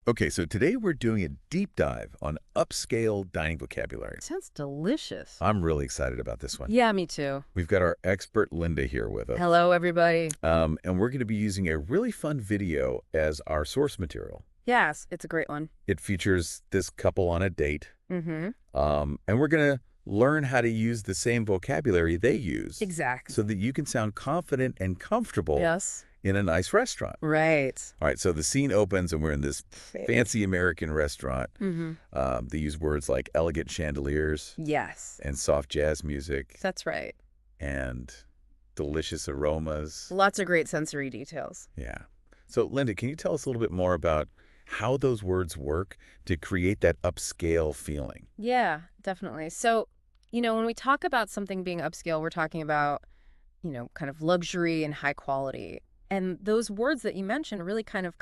Okay, so today we're doing a deep dive on upscale dining vocabulary. Sounds delicious. I'm really excited about this one. Yeah, me too. We've got our expert Linda here with us. Hello, everybody. And we're going to be using a really fun video as our source material. Yes, it's a great one. It features this couple on a date. Mm-hmm. And we're going to learn how to use the same vocabulary they use. Exactly. So that you can sound confident and comfortable Yes. in a nice restaurant. Right. All right, so the scene opens and we're in this fancy American restaurant. Mm-hmm. They use words like elegant chandeliers Yes. and soft jazz music That's right. and delicious aromas. Lots of great sensory details. Yeah. So, Linda, can you tell us a little bit more about how those words work to create that upscale feeling? Yeah, definitely. So, when we talk about something being upscale, we're talking about, kind of luxury and high quality. And those words that you mentioned really kind of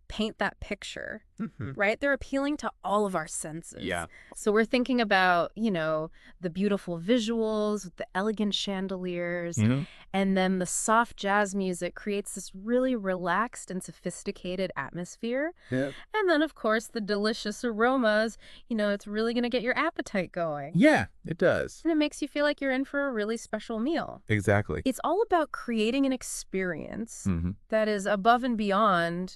paint that picture, right? They're appealing to all of our senses. Yeah. So we're thinking about, the beautiful visuals, with the elegant chandeliers, and then the soft jazz music creates this really relaxed and sophisticated atmosphere. Yeah. And then, of course, the delicious aromas, it's really going to get your appetite going. Yeah, it does. And it makes you feel like you're in for a really special meal. Exactly. It's all about creating an experience that is above and beyond,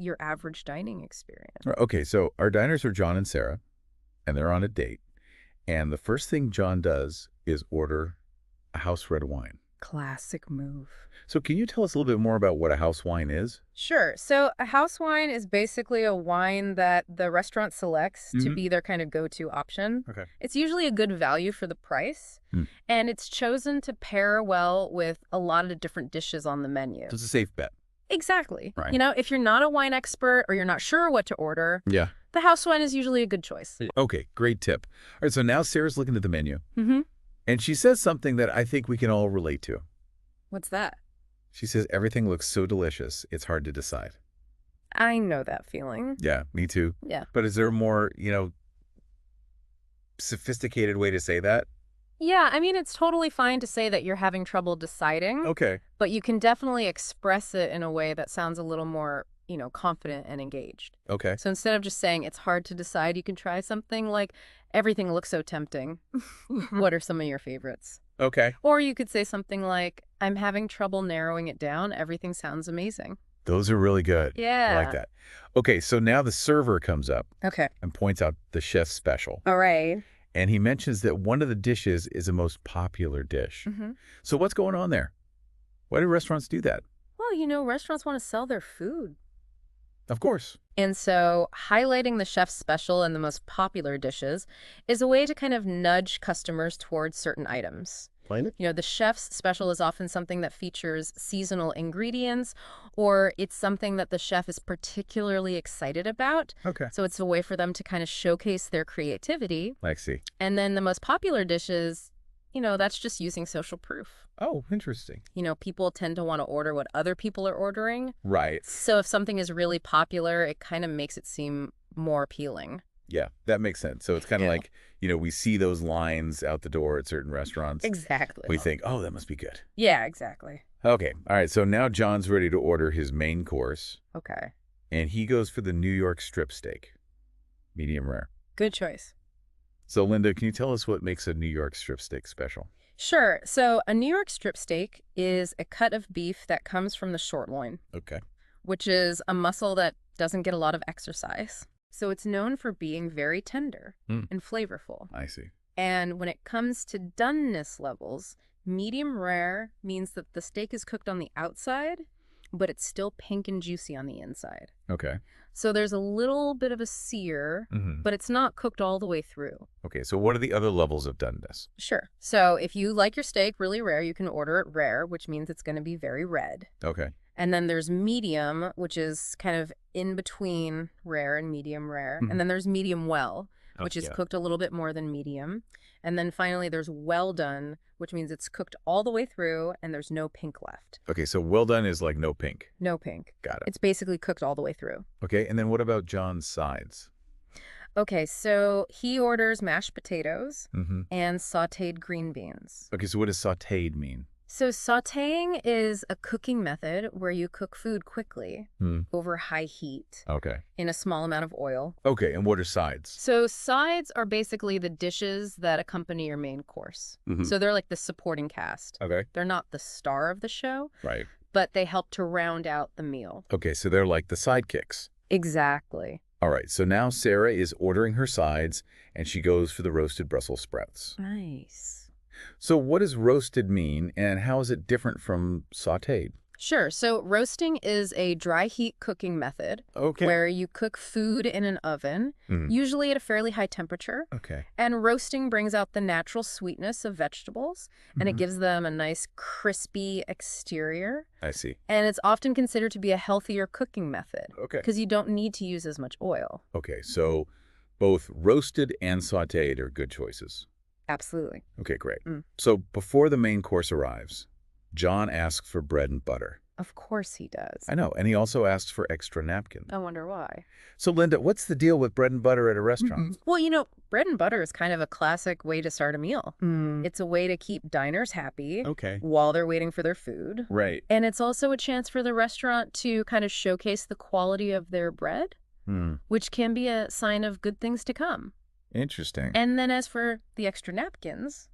your average dining experience. Okay, so our diners are John and Sarah, and they're on a date. And the first thing John does is order a house red wine. Classic move. So can you tell us a little bit more about what a house wine is? Sure. So a house wine is basically a wine that the restaurant selects to be their kind of go-to option. Okay. It's usually a good value for the price, and it's chosen to pair well with a lot of different dishes on the menu. So it's a safe bet. Exactly. Right. If you're not a wine expert or you're not sure what to order, Yeah. the house wine is usually a good choice. Okay, great tip. All right, so now Sarah's looking at the menu, Mm-hmm. and she says something that I think we can all relate to. What's that? She says, everything looks so delicious, it's hard to decide. I know that feeling. Yeah, me too. Yeah. But is there a more, sophisticated way to say that? Yeah, I mean, it's totally fine to say that you're having trouble deciding, Okay. but you can definitely express it in a way that sounds a little more, confident and engaged. Okay. So instead of just saying it's hard to decide, you can try something like, everything looks so tempting. What are some of your favorites? Okay. Or you could say something like, I'm having trouble narrowing it down. Everything sounds amazing. Those are really good. Yeah. I like that. Okay, so now the server comes up Okay. and points out the chef's special. All right. And he mentions that one of the dishes is a most popular dish. So what's going on there? Why do restaurants do that? Well, restaurants want to sell their food. Of course. And so highlighting the chef's special and the most popular dishes is a way to kind of nudge customers towards certain items. The chef's special is often something that features seasonal ingredients, or it's something that the chef is particularly excited about. Okay. So it's a way for them to kind of showcase their creativity. I see. And then the most popular dishes, that's just using social proof. Oh, interesting. People tend to want to order what other people are ordering. Right. So if something is really popular, it kind of makes it seem more appealing. Yeah, that makes sense. So it's kind of like, we see those lines out the door at certain restaurants. Exactly. We think, oh, that must be good. Yeah, exactly. Okay. All right. So now John's ready to order his main course. Okay. And he goes for the New York strip steak, medium rare. Good choice. So, Linda, can you tell us what makes a New York strip steak special? Sure. So a New York strip steak is a cut of beef that comes from the short loin, Okay. which is a muscle that doesn't get a lot of exercise. So it's known for being very tender and flavorful. I see. And when it comes to doneness levels, medium rare means that the steak is cooked on the outside, but it's still pink and juicy on the inside. Okay. So there's a little bit of a sear, but it's not cooked all the way through. Okay. So what are the other levels of doneness? Sure. So if you like your steak really rare, you can order it rare, which means it's going to be very red. Okay. And then there's medium, which is kind of in between rare and medium rare. And then there's medium well, which is cooked a little bit more than medium. And then finally there's well done, which means it's cooked all the way through and there's no pink left. Okay. So well done is like no pink. No pink. Got it. It's basically cooked all the way through. Okay. And then what about John's sides? Okay, so he orders mashed potatoes and sautéed green beans. Okay. So what does sautéed mean? So sautéing is a cooking method where you cook food quickly over high heat Okay. in a small amount of oil. Okay, and what are sides? So sides are basically the dishes that accompany your main course. So they're like the supporting cast. Okay. They're not the star of the show, Right. but they help to round out the meal. Okay, so they're like the sidekicks. Exactly. All right, so now Sarah is ordering her sides, and she goes for the roasted Brussels sprouts. Nice. So what does roasted mean, and how is it different from sautéed? Sure. So roasting is a dry heat cooking method where you cook food in an oven, usually at a fairly high temperature. Okay. And roasting brings out the natural sweetness of vegetables, and it gives them a nice crispy exterior. I see. And it's often considered to be a healthier cooking method Okay. because you don't need to use as much oil. Okay, so both roasted and sautéed are good choices. Absolutely. Okay, great. So before the main course arrives, John asks for bread and butter. Of course he does. I know, and he also asks for extra napkin. I wonder why. So Linda, what's the deal with bread and butter at a restaurant? Well, bread and butter is kind of a classic way to start a meal. It's a way to keep diners happy while they're waiting for their food. Right. And it's also a chance for the restaurant to kind of showcase the quality of their bread, which can be a sign of good things to come. Interesting. And then as for the extra napkins,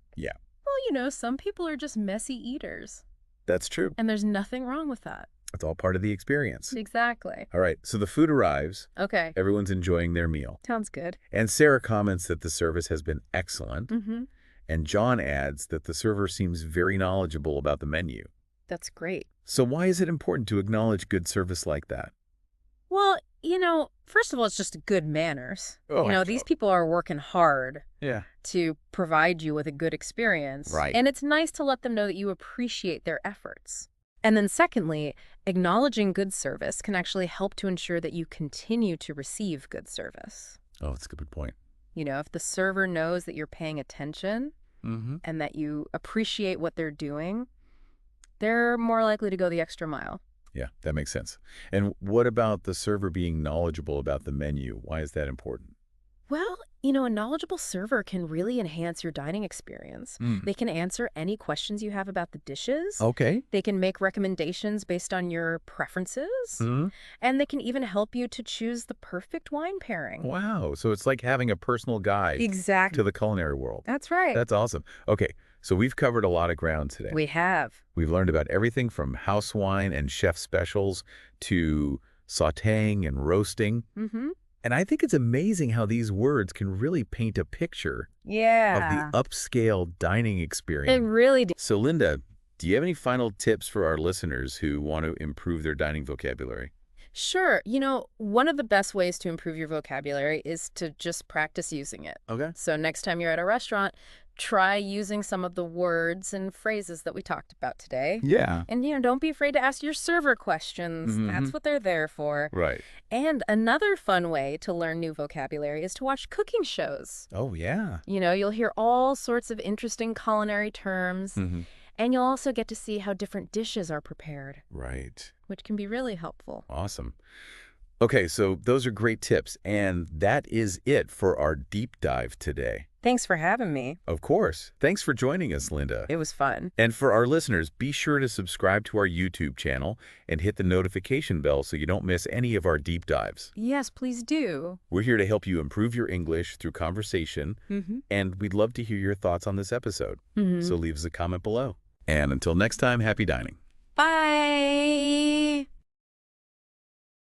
well, some people are just messy eaters. That's true. And there's nothing wrong with that. It's all part of the experience. Exactly. All right, so the food arrives. Okay. Everyone's enjoying their meal. Sounds good. And Sarah comments that the service has been excellent. And John adds that the server seems very knowledgeable about the menu. That's great. So why is it important to acknowledge good service like that? Well, first of all, it's just good manners. Oh, These people are working hard Yeah. to provide you with a good experience. Right. And it's nice to let them know that you appreciate their efforts. And then secondly, acknowledging good service can actually help to ensure that you continue to receive good service. Oh, that's a good point. If the server knows that you're paying attention and that you appreciate what they're doing, they're more likely to go the extra mile. Yeah, that makes sense. And what about the server being knowledgeable about the menu? Why is that important? Well, a knowledgeable server can really enhance your dining experience. They can answer any questions you have about the dishes. Okay. They can make recommendations based on your preferences. And they can even help you to choose the perfect wine pairing. Wow. So it's like having a personal guide Exactly. to the culinary world. That's right. That's awesome. Okay, so we've covered a lot of ground today. We have. We've learned about everything from house wine and chef specials to sautéing and roasting. And I think it's amazing how these words can really paint a picture of the upscale dining experience. It really does. So, Linda, do you have any final tips for our listeners who want to improve their dining vocabulary? Sure. One of the best ways to improve your vocabulary is to just practice using it. Okay. So next time you're at a restaurant, try using some of the words and phrases that we talked about today. Yeah. And, don't be afraid to ask your server questions. That's what they're there for. Right. And another fun way to learn new vocabulary is to watch cooking shows. Oh, yeah. You'll hear all sorts of interesting culinary terms. And you'll also get to see how different dishes are prepared. Right. Which can be really helpful. Awesome. Okay, so those are great tips. And that is it for our deep dive today. Thanks for having me. Of course. Thanks for joining us, Linda. It was fun. And for our listeners, be sure to subscribe to our YouTube channel and hit the notification bell so you don't miss any of our deep dives. Yes, please do. We're here to help you improve your English through conversation, and we'd love to hear your thoughts on this episode. So leave us a comment below. And until next time, happy dining. Bye.